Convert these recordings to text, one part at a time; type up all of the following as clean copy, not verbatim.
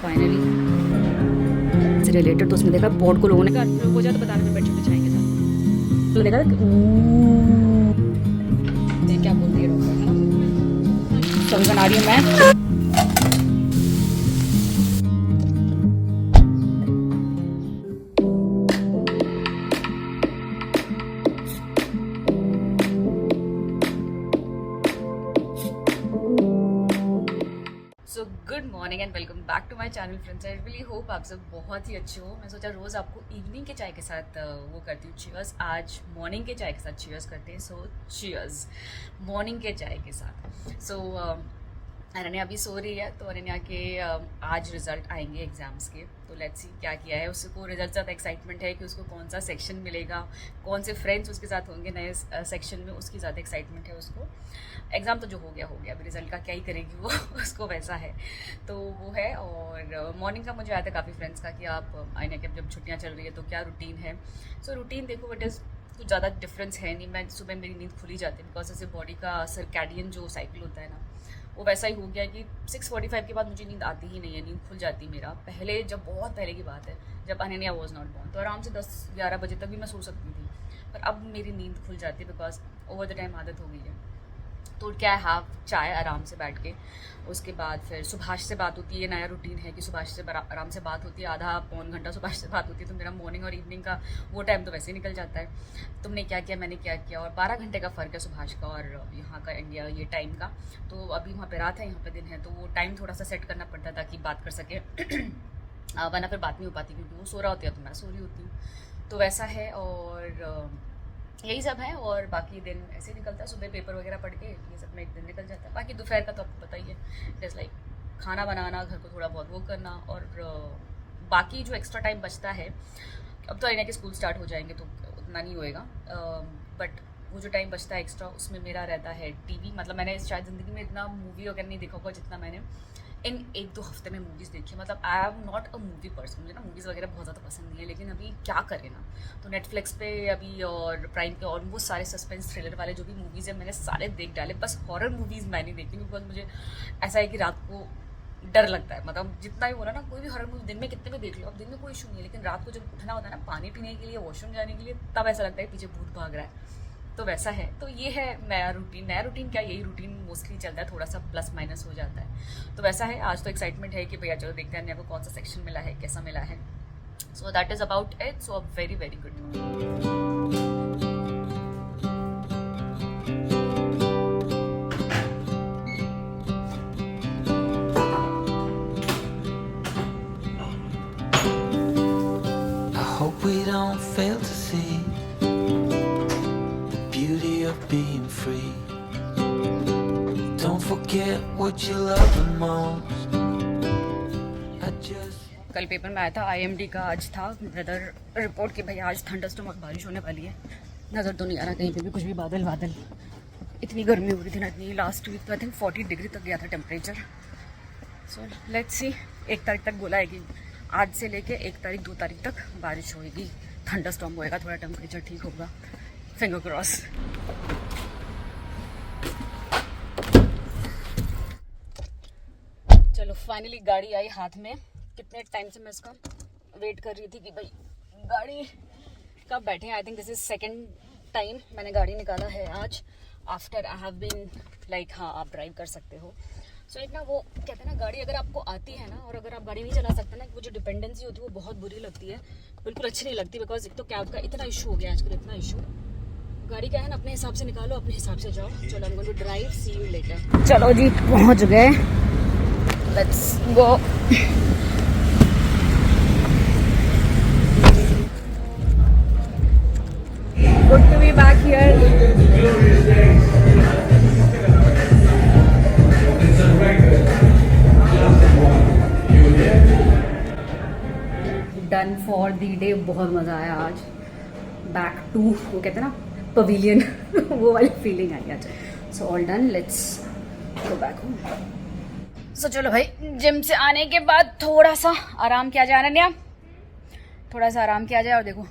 Finally से related तो उसमें देखा बोर्ड को लोगों ने कहा हो जाए तो बताने में बैठ छाई के साथ तो देखा क्या बोलती है डॉक्टर है ना समझ आ रही हूँ मैं। So good morning and welcome back to my channel friends. I really hope आप सब बहुत ही अच्छे हो। मैं सोचा रोज़ आपको इवनिंग के चाय के साथ वो करती हूँ चीयर्स। आज मॉर्निंग के चाय के साथ चीयर्स करते हैं। सो चीयर्स मॉर्निंग के चाय के साथ। सो अनन्या अभी सो रही है तो अनन्या के आज रिजल्ट आएंगे एग्जाम्स के, तो लेट्स सी क्या किया है। उसको रिजल्ट ज़्यादा एक्साइटमेंट है कि उसको कौन सा सेक्शन मिलेगा, कौन से फ्रेंड्स उसके साथ होंगे नए सेक्शन में, उसकी ज़्यादा एक्साइटमेंट है उसको। एग्ज़ाम तो जो हो गया अभी रिजल्ट का क्या ही करेगी वो उसको वैसा है तो वो है। और मॉर्निंग का मुझे आया था काफ़ी फ्रेंड्स का कि आप आईने के जब छुट्टियाँ चल रही है तो क्या रूटीन है। सो रूटीन देखो बट इज़ कुछ ज़्यादा डिफरेंस है नहीं। मैं सुबह मेरी नींद खुली जाती है बिकॉज ऐसे बॉडी का सर्कैडियन जो साइकिल होता है ना वो वैसा ही हो गया कि 6:45 के बाद मुझे नींद आती ही नहीं है, नींद खुल जाती मेरा। पहले जब बहुत पहले की बात है जब अनन्या वॉज नॉट बॉर्न तो आराम से 10-11 बजे तक भी मैं सो सकती थी, पर अब मेरी नींद खुल जाती है बिकॉज ओवर द टाइम आदत हो गई है। तो क्या है हाफ चाय आराम से बैठ के, उसके बाद फिर सुभाष से बात होती है। नया रूटीन है कि सुभाष से आराम से बात होती है, आधा पौन घंटा सुभाष से बात होती है। तो मेरा मॉर्निंग और इवनिंग का वो टाइम तो वैसे ही निकल जाता है। तुमने क्या किया, मैंने क्या किया, और 12 घंटे का फ़र्क है सुभाष का और यहाँ का इंडिया ये टाइम का। तो अभी वहाँ पे रात है, यहाँ पे दिन है, तो वो टाइम थोड़ा सा सेट करना पड़ता है ताकि बात कर सके वरना फिर बात नहीं हो पाती क्योंकि वो सो रहा होती है तो मैं सो रही होती हूँ। तो वैसा है और यही सब है। और बाकी दिन ऐसे निकलता है, सुबह पेपर वगैरह पढ़ के ये सब में एक दिन निकल जाता है। बाकी दोपहर का तो आपको पता ही है, जैसे लाइक खाना बनाना, घर को थोड़ा बहुत वो करना, और बाकी जो एक्स्ट्रा टाइम बचता है अब तो इन्हें के स्कूल स्टार्ट हो जाएंगे तो उतना नहीं होएगा, बट वो जो टाइम बचता है एक्स्ट्रा उसमें मेरा रहता है टीवी। मतलब मैंने शायद ज़िंदगी में इतना मूवी वगैरह नहीं देखा होगा जितना मैंने इन 1-2 हफ्ते में मूवीज़ देखी। मतलब I am not a movie person, मुझे ना मूवीज़ वगैरह बहुत ज़्यादा पसंद नहीं है, लेकिन अभी क्या करें ना, तो नेटफ्लिक्स पे अभी और प्राइम पे ऑलमोस्ट सारे सस्पेंस थ्रिलर वाले जो भी मूवीज़ हैं मैंने सारे देख डाले। बस हॉरर मूवीज़ मैं नहीं देखती बिकॉज मुझे ऐसा है कि रात को डर लगता है। मतलब जितना भी बोला ना, कोई भी हॉरर मूवी दिन में कितने भी देख लो, अब दिन में कोई इशू नहीं है, लेकिन रात को जब उठना होता है ना पानी पीने के लिए, वॉशरूम जाने के लिए, तब ऐसा लगता है पीछे भूत भाग रहा है। तो वैसा है। तो ये है नया रूटीन। नया रूटीन क्या, यही रूटीन मोस्टली चलता है, थोड़ा सा प्लस माइनस हो जाता है। तो वैसा है। आज तो एक्साइटमेंट है कि भैया चलो देखते हैं अन्य को कौन सा सेक्शन मिला है, कैसा मिला है। So that is about it. So a very very good. Hope we don't fail to see the beauty of being free. Don't forget what you love the most. I just कल paper में आया था IMD का, आज था weather report कि भाई आज थंडरस्टॉर्म और बारिश होने वाली है। नज़र तो नहीं आ रहा कहीं पे भी कुछ भी, बादल बादल। इतनी गर्मी हो रही थी ना, इतनी लास्ट वीक तो आई थिंक 40 डिग्री तक गया था टेम्परेचर। सो लेट्स सी, 1 तारीख तक बोला है कि आज से लेके 1 तारीख 2 तारीख तक बारिश होएगी, थंडरस्टॉर्म होएगा, थोड़ा टेम्परेचर ठीक होगा, फिंगर क्रॉस। चलो फाइनली गाड़ी आई हाथ में। कितने टाइम से मैं इसका वेट कर रही थी कि भाई गाड़ी कब बैठे। I think this is second time मैंने गाड़ी निकाला है आज, after I have been like हाँ आप ड्राइव कर सकते हो। सो एक ना वो कहते हैं ना, गाड़ी अगर आपको आती है ना और अगर आप गाड़ी नहीं चला सकते ना, वो जो डिपेंडेंसी होती है वो बहुत बुरी लगती है, बिल्कुल अच्छी नहीं लगती। बिकॉज एक तो कैब का इतना इशू हो गया आजकल, इतना इशू। गाड़ी क्या है ना, अपने हिसाब से निकालो, अपने हिसाब से जाओ। चलो I am going to drive, see you later. चलो जी पहुंच गए, let's go. Good to be back here. Done for the day. बहुत मज़ा आया आज। बैक टू वो कहते हैं ना पवेलियन वो वाली फीलिंग आई आज। So all done, let's go back home. So चलो भाई, जिम से आने के बाद थोड़ा सा आराम किया जाए अनन्या, थोड़ा सा आराम किया जाए। और देखो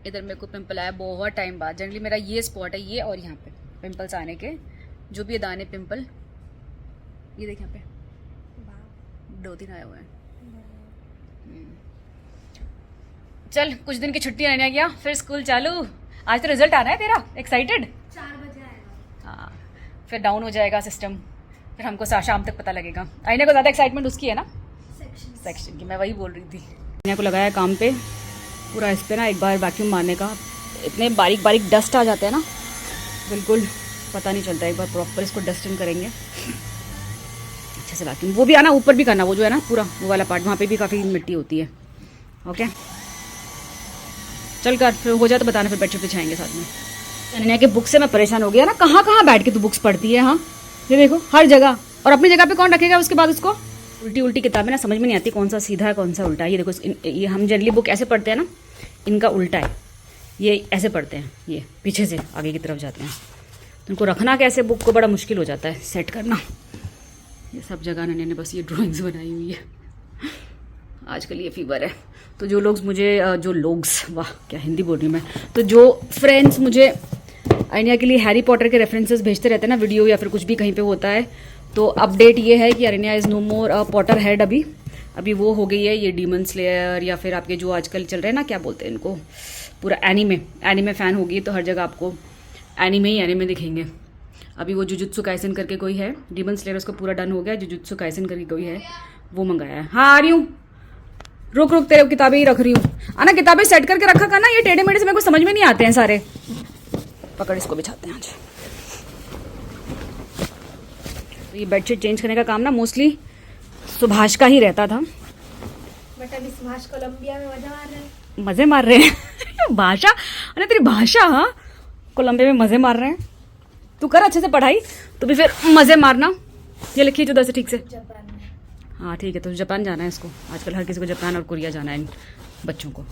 इधर मेरे को पिंपल आया बहुत टाइम बाद। जनरली मेरा ये स्पॉट है, ये और यहाँ पे पिंपल्स आने के, जो भी दाने पिंपल, ये देख यहाँ पे 2-3 आए हुए हैं। चल कुछ दिन की छुट्टी रहने गया, फिर स्कूल चालू। आज तो रिजल्ट आना है तेरा, एक्साइटेड? 4 बजे आएगा। हाँ, फिर डाउन हो जाएगा सिस्टम, फिर हमको शाम तक पता लगेगा। आईने को ज़्यादा एक्साइटमेंट उसकी है ना, सेक्शन की। मैं वही बोल रही थी। आईने को लगाया काम पे पूरा, इस पर ना एक बार वैक्यूम मारने का, इतने बारीक बारीक डस्ट आ जाते हैं ना, बिल्कुल पता नहीं चलता। एक बार प्रॉपर इसको डस्ट इन करेंगे अच्छे से वैक्यूम। वो भी आना ऊपर भी करना, वो जो है ना पूरा वो वाला पार्ट, वहाँ पे भी काफ़ी मिट्टी होती है। ओके चल कर, फिर हो जाए तो बताना, फिर बेडशीट बिछाएंगे साथ में। अनन्या के बुक से मैं परेशान हो गया ना, कहाँ कहाँ बैठ के तू बुक्स पढ़ती है। हाँ ये देखो हर जगह, और अपनी जगह पे कौन रखेगा उसके बाद उसको। उल्टी उल्टी किताबें ना समझ में नहीं आती, कौन सा सीधा है कौन सा उल्टा है। ये देखो ये हम जनरली बुक ऐसे पढ़ते हैं ना, इनका उल्टा है, ये ऐसे पढ़ते हैं, ये पीछे से आगे की तरफ जाते हैं। तो उनको रखना कैसे बुक को, बड़ा मुश्किल हो जाता है सेट करना। ये सब जगह अनन्या ने बस ये ड्राइंग्स बनाई हुई है। आजकल ये फीवर है। तो जो लोग मुझे वाह क्या हिंदी बोल रही हूँ मैं, तो जो फ्रेंड्स मुझे अनन्या के लिए हैरी पॉटर के रेफरेंसेस भेजते रहते हैं ना, वीडियो या फिर कुछ भी कहीं पे होता है, तो अपडेट ये है कि Ananya is no more potterhead. अभी वो हो गई है ये डीमन स्लेयर, या फिर आपके जो आजकल चल रहे हैं ना, क्या बोलते हैं इनको, पूरा एनीमे फ़ैन होगी। तो हर जगह आपको एनीमे दिखेंगे। अभी वो जुजुत्सु काइसन करके कोई है, डीमन स्लेयर उसको पूरा डन हो गया, जुजुत्सु काइसन करके कोई है वो मंगाया है। हाँ आ रही हूँ, रुक तेरे किताबें ही रख रही हूँ। आना किताबें सेट करके रखा करना, ये टेढ़े मेढ़े से मेरे को समझ में नहीं आते हैं सारे। पकड़, इसको बिछाते हैं आज। तो ये बेडशीट चेंज करने का काम ना मोस्टली सुभाष का ही रहता था, बट अभी सुभाष कोलंबिया में मजे मार रहे हैं। भाषा, अरे तेरी भाषा, हाँ कोलंबिया में मजे मार रहे हैं। तू कर अच्छे से पढ़ाई, तो भी फिर मजे मारना। ये लिखिए उधर से ठीक से। जापान में। हाँ ठीक है, तो जापान जाना है इसको, आजकल हर किसी को जापान और कोरिया जाना है इन बच्चों को।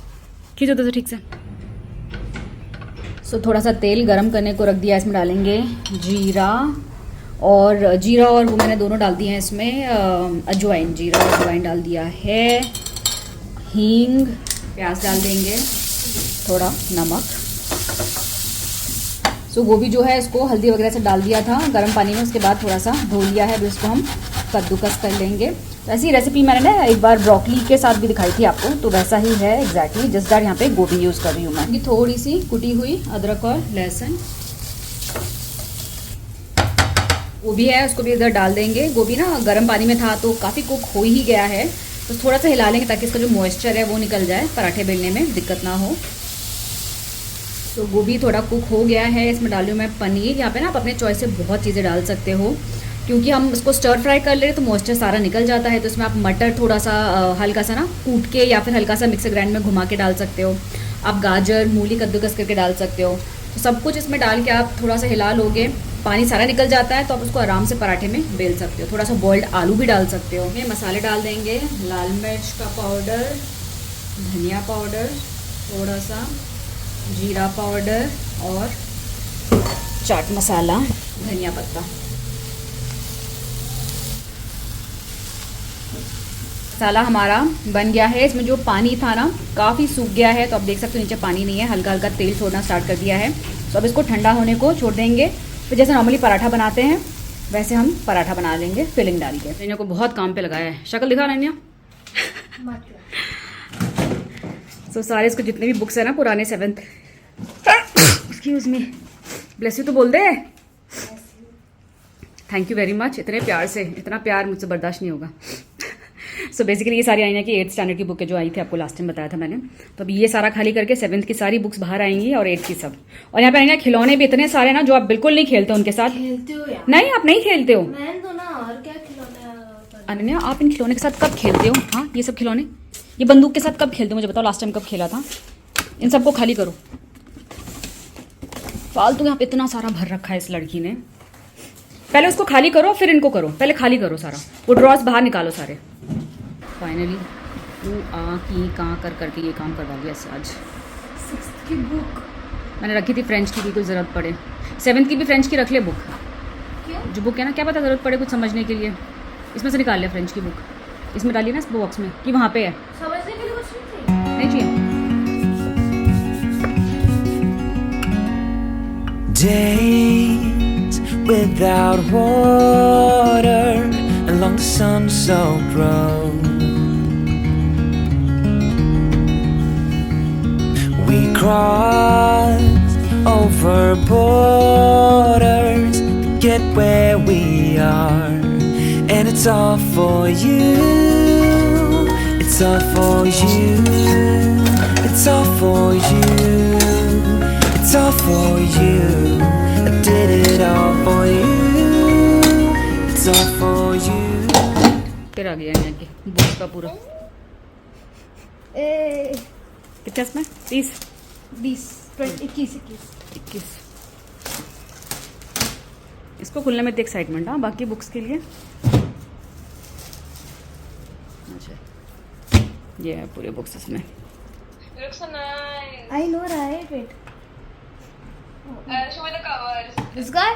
खींच उधर से ठीक से। सो थोड़ा सा तेल गरम करने को रख दिया, इसमें डालेंगे जीरा और वो मैंने दोनों डाल दिए हैं इसमें अजवाइन। जीरा और अजवाइन डाल दिया है, हींग, प्याज डाल देंगे, थोड़ा नमक। सो गोभी जो है इसको हल्दी वगैरह से डाल दिया था गर्म पानी में, उसके बाद थोड़ा सा धो लिया है। अभी इसको हम कद्दूकस कर लेंगे। तो ऐसी रेसिपी मैंने ना एक बार ब्रोकली के साथ भी दिखाई थी आपको, तो वैसा ही है एग्जैक्टली, जिस बार यहाँ पे गोभी यूज़ कर रही हूँ मैं। थोड़ी सी कुटी हुई अदरक और लहसुन वो भी है, उसको भी इधर डाल देंगे। गोभी ना गर्म पानी में था तो काफ़ी कुक हो ही गया है, तो थोड़ा सा हिला लेंगे ताकि इसका जो मॉइस्चर है वो निकल जाए, पराठे बेलने में दिक्कत ना हो। तो गोभी थोड़ा कुक हो गया है, इसमें डाल रही हूँ मैं पनीर। यहाँ पे ना आप अपने चॉइस से बहुत चीज़ें डाल सकते हो, क्योंकि हम इसको स्टर फ्राई कर ले रहे तो मॉइस्चर सारा निकल जाता है। तो इसमें आप मटर थोड़ा सा हल्का सा ना कूट के या फिर हल्का सा मिक्सर ग्राइंड में घुमा के डाल सकते हो। आप गाजर मूली कद्दूकस करके डाल सकते हो। तो सब कुछ इसमें डाल के आप थोड़ा सा हिला लोगे, पानी सारा निकल जाता है, तो आप उसको आराम से पराठे में बेल सकते हो। थोड़ा सा बॉइल्ड आलू भी डाल सकते हो। ये मसाले डाल देंगे, लाल मिर्च का पाउडर, धनिया पाउडर, थोड़ा सा जीरा पाउडर और चाट मसाला, धनिया पत्ता। मसाला हमारा बन गया है। इसमें जो पानी था ना काफ़ी सूख गया है, तो आप देख सकते हो नीचे पानी नहीं है, हल्का हल्का तेल छोड़ना स्टार्ट कर दिया है। तो अब इसको ठंडा होने को छोड़ देंगे। फिर जैसे नॉर्मली पराठा बनाते हैं वैसे हम पराठा बना लेंगे फिलिंग डाल के। नैनिया को बहुत काम पे लगाया है, शक्ल दिखा नैनिया। तो सारे इसको जितने भी बुक्स है ना पुराने 7th, excuse me, bless you तो बोल दे। थैंक यू वेरी मच, इतने प्यार से, इतना प्यार मुझसे बर्दाश्त नहीं होगा। सो बेसिकली ये सारी अनन्या की 8th स्टैंडर्ड की बुक है जो आई थी, आपको लास्ट टाइम बताया था मैंने। तो अभी ये सारा खाली करके 7th की सारी बुक्स बाहर आएंगी और 8th की सब। और यहाँ पे अनन्या खिलौने भी इतने सारे ना जो आप बिल्कुल नहीं खेलते उनके साथ। खेलते हो यार? नहीं आप नहीं खेलते हो। मैं तो ना, और क्या खिलौने। अनन्या आप इन खिलौने के साथ कब खेलते हो? हाँ ये सब खिलौने, ये बंदूक के साथ कब खेलते हो मुझे बताओ, लास्ट टाइम कब खेला था? इन सबको खाली करो, फालतू यहाँ पे इतना सारा भर रखा है इस लड़की ने। पहले उसको खाली करो फिर इनको करो, पहले खाली करो सारा, वो ड्रॉस बाहर निकालो सारे। फाइनली की कहाँ कर करके ये काम करवा लिया आज। 6th की बुक मैंने रखी थी फ्रेंच की भी, कोई ज़रूरत पड़े। 7th की भी फ्रेंच की रख ले बुक, क्यों? जो बुक है ना, क्या पता ज़रूरत पड़े कुछ समझने के लिए। इसमें से निकाल लिया फ्रेंच की बुक, इसमें डालिए ना इस बॉक्स में कि वहाँ पे है, समझने के लिए कुछ नहीं नहीं चाहिए। Days without water and along the sun-soaked road. We crossed over borders to get where we are, and it's all for you. It's all for you. It's all for you. It's all for you. I did it all for you. It's all for you. फिर आ गया यहाँ की book का पूरा ए कितना इसमें 30 20 21 21 इसको खुलने में इतनी एक्साइटमेंट हाँ बाकी बुक्स के लिए अच्छा ये है पूरे बुक्स इसमें Looks so nice. I know, right? Wait. Show me the covers. This guy?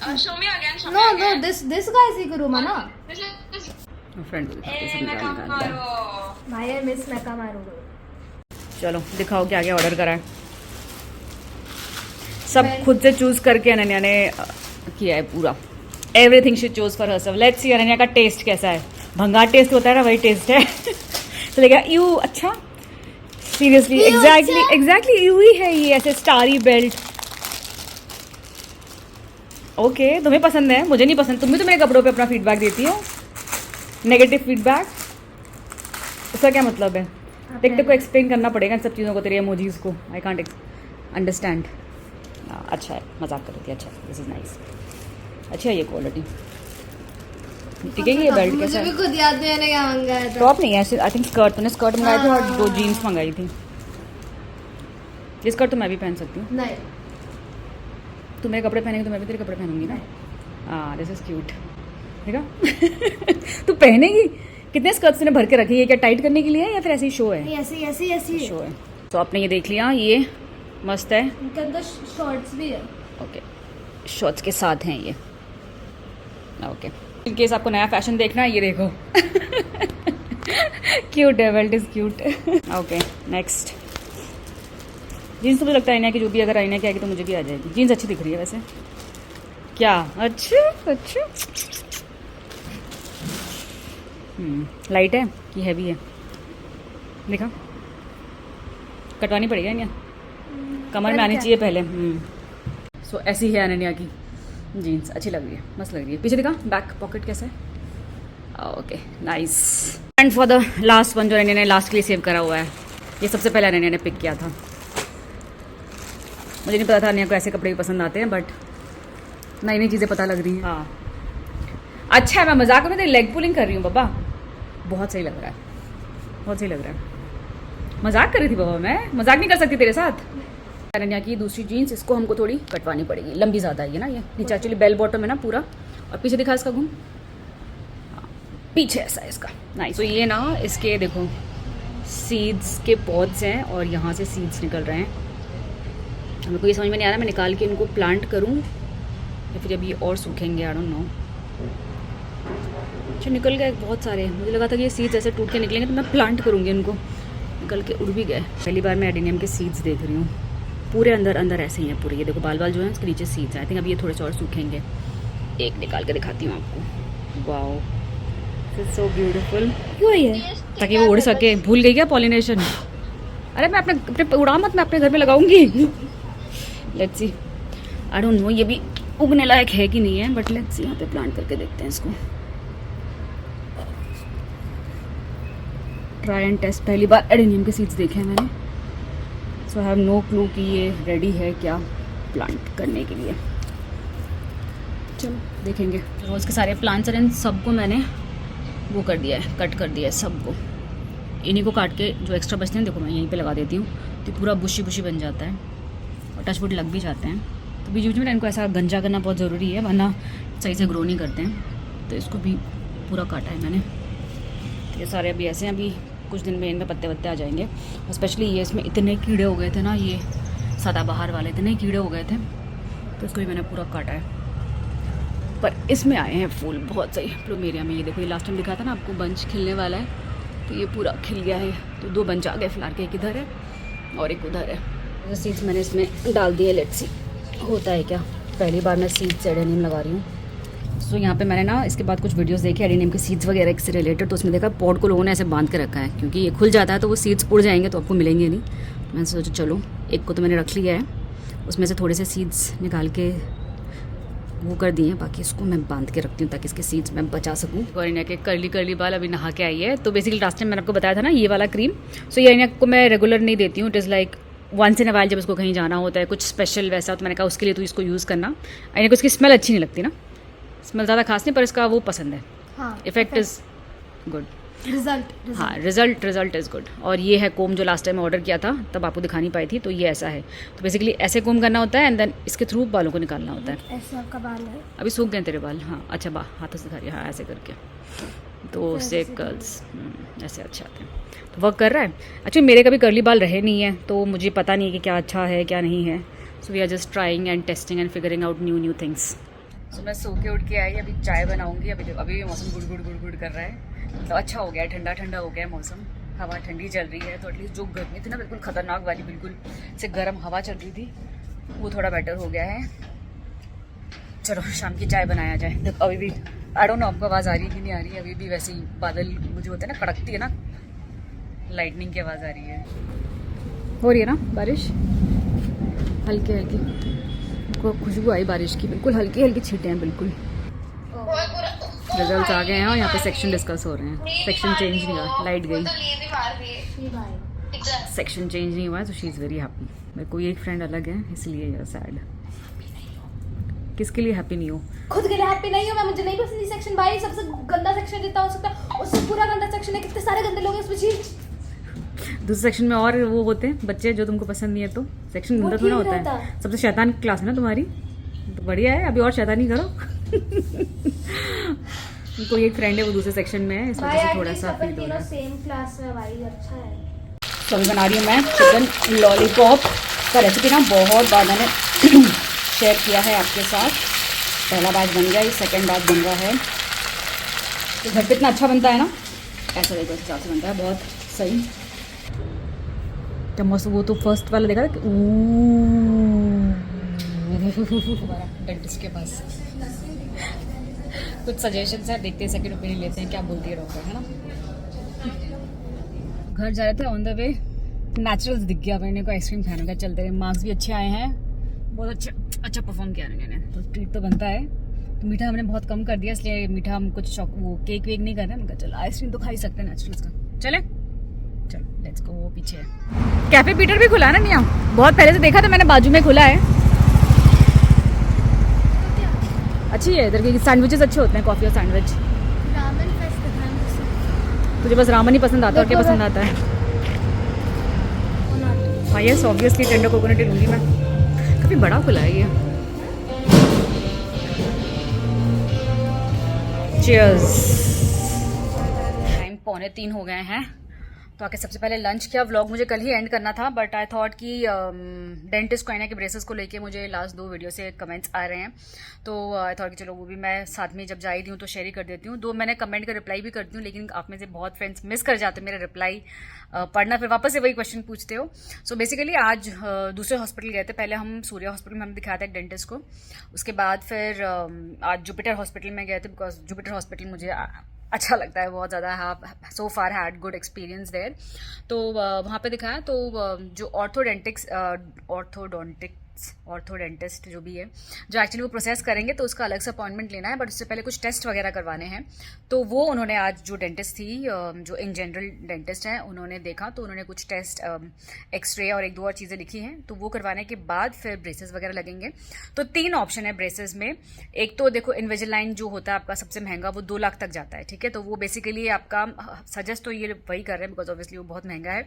Show me again. Show No, me again. this guy is Iguruma, na? This is. Friend को दिखाते हैं, सब मैं निकाल काम निकाल के। करो. My miss Nakamaru. चलो दिखाओ क्या क्या ऑर्डर करा है सब मैं- खुद से चूज करके अनन्या ने किया है पूरा everything she choose for herself let's see Ananya का टेस्ट कैसा है भंगार टेस्ट होता है ना वही टेस्ट है तो लेगा यू अच्छा सीरियसली ये एग्जैक्टली अच्छा? एग्जैक्टली यू ही है ये ऐसे स्टारी बेल्ट ओके तुम्हें पसंद है मुझे नहीं पसंद तुम भी तो मेरे कपड़ों पे अपना फीडबैक देती हो नेगेटिव फीडबैक उसका क्या मतलब है देख तेरे को एक्सप्लेन करना पड़ेगा इन सब चीज़ों को तेरे इमोजीज को आई कांट अंडरस्टैंड अच्छा है मजाक कर रही थी अच्छा दिस इज नाइस अच्छा है ये क्वालिटी ठीक है ये बेल्ट कैसा मुझे भी है खुद याद नहीं मैंने क्या मंगाया था टॉप नहीं है ऐसे आई थिंक स्कर्ट तूने स्कर्ट मंगाई थी और 2 जीन्स मंगाई थी ये स्कर्ट तो मैं भी पहन सकती हूँ नहीं तू मेरे कपड़े पहनेगी तो मैं भी तेरे कपड़े पहनूंगी ना हाँ दिस इज क्यूट ठीक है तू पहनेगी कितने स्कर्ट्स ने भर के रखी है क्या टाइट करने के लिए है या फिर ऐसी शो है नहीं, ऐसी शो है तो आपने ये देख लिया ये मस्त है इनके अंदर शॉर्ट्स भी है ओके शॉर्ट्स के साथ हैं ये ओके इन केस आपको नया फैशन देखना है ये देखो क्यूट है belt is cute okay next jeans तो मुझे लगता है आईना की जो भी अगर आईना की आएगी तो मुझे भी आ जाएगी जीन्स अच्छी दिख रही है वैसे क्या अच्छा अच्छा लाइट है कि हैवी है देखा कटवानी पड़ेगी अनन्या कमर में आनी चाहिए पहले सो ऐसी है अनन्या की जीन्स अच्छी लग रही है मस्त लग रही है पीछे दिखा बैक पॉकेट कैसा है okay nice and for the last one जो अनन्या ने लास्ट के लिए सेव करा हुआ है ये सबसे पहले अनन्या ने पिक किया था मुझे नहीं पता था अनन्या को ऐसे कपड़े भी पसंद आते हैं बट नई नई चीज़ें पता लग रही हैं हाँ अच्छा है मैं मजाक में लेग पुलिंग कर रही हूँ बाबा बहुत सही लग रहा है बहुत सही लग रहा है मजाक कर रही थी बाबा मैं मजाक नहीं कर सकती तेरे साथ अनन्या की दूसरी जीन्स इसको हमको थोड़ी कटवानी पड़ेगी लंबी ज़्यादा है ना ये नीचे एक्चुअली बेल बॉटम है ना पूरा और पीछे दिखा इसका घूम हाँ, पीछे ऐसा है इसका नाइस तो ये ना इसके देखो सीड्स के पॉड्स हैं और यहाँ से सीड्स निकल रहे हैं मेरे को ये समझ में नहीं आ रहा मैं निकाल के इनको प्लांट करूँ या फिर अभी और सूखेंगे आई डोंट नो अच्छा निकल गए बहुत सारे मुझे लगा था कि ये सीड्स ऐसे टूट के निकलेंगे तो मैं प्लांट करूँगी इनको निकल के उड़ भी गए पहली बार मैं एडेनियम के सीड्स देख रही हूँ पूरे अंदर अंदर ऐसे ही हैं पूरे ये देखो बाल बाल जो है उसके नीचे सीड्स हैं आई थिंक अभी ये थोड़े से और सूखेंगे एक निकाल के दिखाती हूँ आपको वाओ दिस सो ब्यूटीफुल क्यों है ताकि वो उड़ सके भूल गई क्या पॉलिनेशन अरे मैं अपने उड़ा मत मैं अपने घर में लगाऊंगी let's see I don't know ये भी उगने लायक है कि नहीं है बट लेट्स सी यहाँ पे प्लांट करके देखते हैं इसको ट्राई एंड टेस्ट पहली बार एडेनियम के सीड्स देखे हैं मैंने सो आई हैव नो क्लू कि ये रेडी है क्या प्लांट करने के लिए चलो देखेंगे रोज़ के सारे प्लांट्स और इन सबको मैंने वो कर दिया है कट कर दिया है सबको इन्हीं को काट के जो एक्स्ट्रा बचते हैं देखो मैं यहीं पे लगा देती हूँ तो पूरा बुशी बुशी बन जाता है और टचवुड लग भी जाते हैं तो बीच बीच में इनको ऐसा गंजा करना बहुत ज़रूरी है वरना सही से ग्रो नहीं करते हैं तो इसको भी पूरा काटा है मैंने ये सारे अभी ऐसे हैं अभी कुछ दिन में इनमें पत्ते वत्ते आ जाएंगे और स्पेशली ये इसमें इतने कीड़े हो गए थे ना ये सदाबहार वाले इतने कीड़े हो गए थे तो इसको भी मैंने पूरा काटा है पर इसमें आए हैं फूल बहुत सही प्लूमेरिया में ये देखो ये लास्ट टाइम दिखा था ना आपको बंच खिलने वाला है तो ये पूरा खिल गया है तो 2 बंच आ गए फिलहाल के एक इधर है और एक उधर है सीड्स मैंने इसमें डाल दिए लेट्स सी होता है क्या पहली बार मैं सीड्स एडेनियम लगा रही हूँ सो यहाँ पे मैंने ना इसके बाद कुछ वीडियोस देखे एडेनियम के सीड्स वगैरह से रिलेटेड, तो उसमें देखा पॉट को लोगों ने ऐसे बांध के रखा है, क्योंकि ये खुल जाता है तो वो सीड्स उड़ जाएंगे तो आपको मिलेंगे नहीं। मैंने सोचा चलो एक को तो मैंने रख लिया है, उसमें से थोड़े से सीड्स निकाल के वो कर दिए हैं, बाकी इसको मैं बांध के रखती हूँ ताकि इसके सीड्स मैं बचा सकूँ। और इन्हें के कर्ली बाल अभी नहा के आई है। तो बेसिकली लास्ट टाइम मैंने आपको बताया था ना ये वाला क्रीम, सो ये इन्हें को मैं रेगुलर नहीं देती हूँ, it is like once in a while जब उसको कहीं जाना होता है कुछ स्पेशल वैसा, तो मैंने कहा उसके लिए तो इसको यूज़ करना। इन्हें को इसकी स्मेल अच्छी नहीं लगती ना, स्मेल ज़्यादा खास नहीं, पर इसका वो पसंद है, हाँ, इफेक्ट इज़ गुड। रिजल्ट हाँ रिजल्ट इज़ गुड। और ये है कोम जो लास्ट टाइम ऑर्डर किया था तब आपको दिखा नहीं पाई थी, तो ये ऐसा है। तो बेसिकली ऐसे कोम करना होता है एंड देन इसके थ्रू बालों को निकालना होता है। ऐसे आपका बाल है। अभी सूख गए तेरे बाल? हाँ अच्छा, हाथों से दिखा रही है, हाँ ऐसे करके, तो उससे कर्ल्स ऐसे अच्छे आते हैं। तो वर्क कर रहा है। एक्चुअली मेरे कभी कर्ली बाल रहे नहीं है, तो मुझे पता नहीं है कि क्या अच्छा है क्या नहीं है। So we are just trying and testing and figuring out new things. So मैं सो के उठ के आई, अभी चाय बनाऊंगी। अभी भी मौसम गुड़ कर रहा है, तो अच्छा हो गया है, ठंडा हो गया है मौसम, हवा ठंडी चल रही है, तो एटलीस्ट जो गर्मी थी ना बिल्कुल खतरनाक वाली, बिल्कुल से गर्म हवा चल रही थी, वो थोड़ा बेटर हो गया है। चलो शाम की चाय बनाया जाए। देखो अभी भी आई डोंट नो आपको आवाज़ आ रही है कि नहीं आ रही है, अभी भी वैसे ही बादल मुझे होता है ना, कड़कती है ना, लाइटनिंग की आवाज़ आ रही है। हो रही है ना बारिश, हल्की खुशबू आई बारिश की, बिल्कुल हल्की छींटे हैं बिल्कुल। रिजल्ट्स आ गए हैं और यहाँ पे सेक्शन डिस्कस हो रहे हैं। सेक्शन चेंज नहीं हुआ, लाइट गई, सेक्शन चेंज नहीं हुआ है, तो शी इज़ वेरी हैप्पी। मेरे को एक फ्रेंड अलग है इसलिए यार सैड। किसके लिए हैप्पी नहीं हो? खुद के लिए हैप्पी नहीं हो मैं, मुझे नहीं पसंद सेक्शन भाई, सबसे गंदा सेक्शन जितना हो सकता है उससे पूरा गंदा सेक्शन है, कितने सारे गंदे लोग हैं उसमें। दूसरे सेक्शन में और वो होते हैं बच्चे जो तुमको पसंद नहीं है, तो सेक्शन गंदा थोड़ा होता है। सबसे शैतान क्लास है ना तुम्हारी, तो बढ़िया है, अभी और शैतानी करो। कोई एक फ्रेंड है वो दूसरे सेक्शन में है, इस वजह से थोड़ा सा फील हो रहा है। सेम क्लास में भाई, अच्छा है। तो अभी बना रही हूँ मैं चिकन लॉलीपॉप का रेसिपी ना, बहुत बार मैंने शेयर किया है आपके साथ। पहला बैच बन गया, ये सेकंड बैच बन रहा है। तो घर पे इतना अच्छा बनता है ना, ऐसा देखो इस हिसाब से बनता है, बहुत सही। चम्मच वो तो फर्स्ट वाला देखा था, हमारा डेंटिस्ट के पास कुछ सजेशंस है, देखते हैं सेकंड ओपिनियन लेते हैं, क्या बोलती है डॉक्टर, है ना। घर जा रहे थे, ऑन द वे नेचुरल्स दिख गया, मैंने को आइसक्रीम खाने का, चलते रहे। मार्क्स भी अच्छे आए हैं, बहुत अच्छा परफॉर्म किया इन्होंने, तो ट्रीट तो बनता है। तो मीठा हमने बहुत कम कर दिया, इसलिए मीठा हम कुछ वो केक वेक नहीं कर रहे हैं। मैं चलो आइसक्रीम तो खा ही सकते हैं नेचुरल्स का, चले चलो लेट्स गो। वो पीछे है कैफे पीटर भी खुला है ना मियाँ, बहुत पहले से देखा था मैंने, बाजू में खुला है। अच्छी है इधर की, सैंडविचेस अच्छे होते हैं, कॉफी और सैंडविच। रामेन फेस्ट दिखाना, तुझे बस रामन ही पसंद आता है और क्या पसंद आता है? हाँ यस ऑब्वियसली टेंडर कोकोनट ही लूँगी मैं। काफ़ी बड़ा खुला है ये। चीयर्स। टाइम 2:45 हो गए हैं, तो आके सबसे पहले लंच किया। व्लॉग मुझे कल ही एंड करना था, बट आई थॉट कि डेंटिस्ट को के ब्रेसेस को लेके मुझे लास्ट 2 वीडियो से कमेंट्स आ रहे हैं, तो आई थॉट कि चलो वो भी मैं साथ में जब जा ही रही हूँ तो शेयर ही कर देती हूँ। 2 मैंने कमेंट का रिप्लाई भी करती हूँ, लेकिन आप में से बहुत फ्रेंड्स मिस कर जाते हैं मेरा रिप्लाई पढ़ना, फिर वापस से वही क्वेश्चन पूछते हो। सो बेसिकली आज दूसरे हॉस्पिटल गए थे, पहले हम सूर्या हॉस्पिटल में हम दिखाया था एक डेंटिस्ट को, उसके बाद फिर आज जुपिटर हॉस्पिटल में गए थे, बिकॉज जुपिटर हॉस्पिटल मुझे अच्छा लगता है बहुत ज़्यादा, सो फार हैड गुड एक्सपीरियंस देयर। तो वहाँ पे दिखाया, तो जो ऑर्थोडेंटिस्ट जो भी है, जो एक्चुअली वो प्रोसेस करेंगे, तो उसका अलग से अपॉइंटमेंट लेना है, बट उससे पहले कुछ टेस्ट वगैरह करवाने हैं। तो वो उन्होंने आज जो डेंटिस्ट थी, जो इन जनरल डेंटिस्ट हैं, उन्होंने देखा, तो उन्होंने कुछ टेस्ट, एक्सरे और 1-2 और चीज़ें लिखी हैं, तो वो करवाने के बाद फिर ब्रेसेस वगैरह लगेंगे। तो 3 ऑप्शन है ब्रेसेस में। एक तो देखो इनविजिलाइन जो होता है आपका सबसे महंगा, वो 2 लाख तक जाता है, ठीक है। तो वो बेसिकली आपका सजेस्ट तो ये वही कर रहे हैं, बिकॉज ऑब्वियसली वो बहुत महंगा है।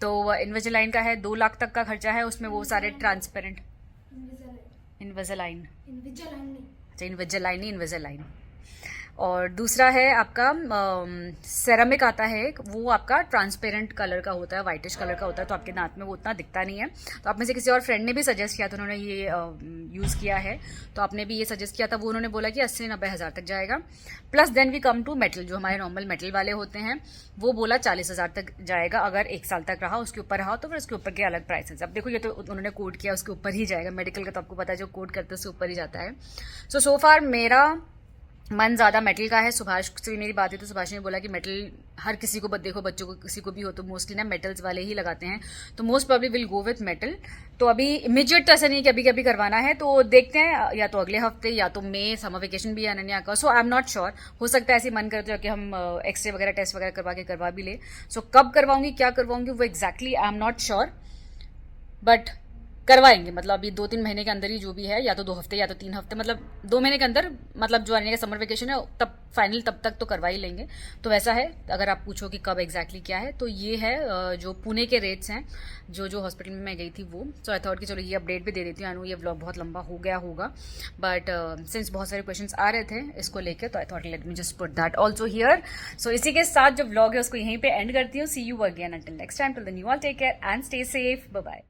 तो इनविजिलाइन का है 2 लाख तक का खर्चा है, उसमें वो सारे ट्रांसपेरेंट इनविजिलाइन। और दूसरा है आपका सेरामिक आता है, वो आपका ट्रांसपेरेंट कलर का होता है, वाइटिश कलर का होता है, तो आपके दांत में वो उतना दिखता नहीं है। तो आप में से किसी और फ्रेंड ने भी सजेस्ट किया, तो उन्होंने ये यूज़ किया है, तो आपने भी ये सजेस्ट किया था, वो उन्होंने बोला कि 80-90 हज़ार तक जाएगा। Plus then we come to metal, जो हमारे नॉर्मल मेटल वाले होते हैं, वो बोला 40 हज़ार तक जाएगा, अगर 1 साल तक रहा, उसके ऊपर रहा तो फिर उसके ऊपर के अलग प्राइसेस। अब देखो ये तो उन्होंने कोड किया, उसके ऊपर ही जाएगा, मेडिकल का तो आपको पता है जो कोड करते हैं उसके ऊपर ही जाता है। सो फार मेरा मन ज़्यादा मेटल का है। सुभाष से मेरी बात हुई तो सुभाष ने बोला कि मेटल हर किसी को देखो, बच्चों को किसी को भी हो तो मोस्टली ना मेटल्स वाले ही लगाते हैं, तो most probably will go with metal. तो अभी इमीडिएट तो ऐसा नहीं है कि अभी कभी करवाना है, तो देखते हैं या तो अगले हफ्ते या तो मई, समर वेकेशन भी है अनन्या का। सो आई एम नॉट श्योर, हो सकता है ऐसे मन करते हो कि हम एक्सरे वगैरह टेस्ट वगैरह करवा भी ले। सो कब करवाऊंगी क्या करवाऊंगी वो exactly I am not sure, but करवाएंगे। मतलब अभी 2-3 महीने के अंदर ही जो भी है, या तो 2 हफ्ते या तो 3 हफ्ते, मतलब 2 महीने के अंदर, मतलब जो आने का समर वेकेशन है तब फाइनल, तब तक तो करवा ही लेंगे। तो वैसा है। अगर आप पूछो कि कब एग्जैक्टली क्या है, तो ये है जो पुणे के रेट्स हैं जो हॉस्पिटल में मैं गई थी वो। सो आई थॉट कि चलो ये अपडेट भी दे देती हूँ। आई नो ये व्लॉग बहुत लंबा हो गया होगा, बट सिंस बहुत सारे क्वेश्चंस आ रहे थे इसको लेकर, तो I thought let me just put that also here. So इसी के साथ जो व्लॉग है उसको यहीं पे एंड करती हूँ। See you again until next time, till then you all take care and stay safe, bye bye.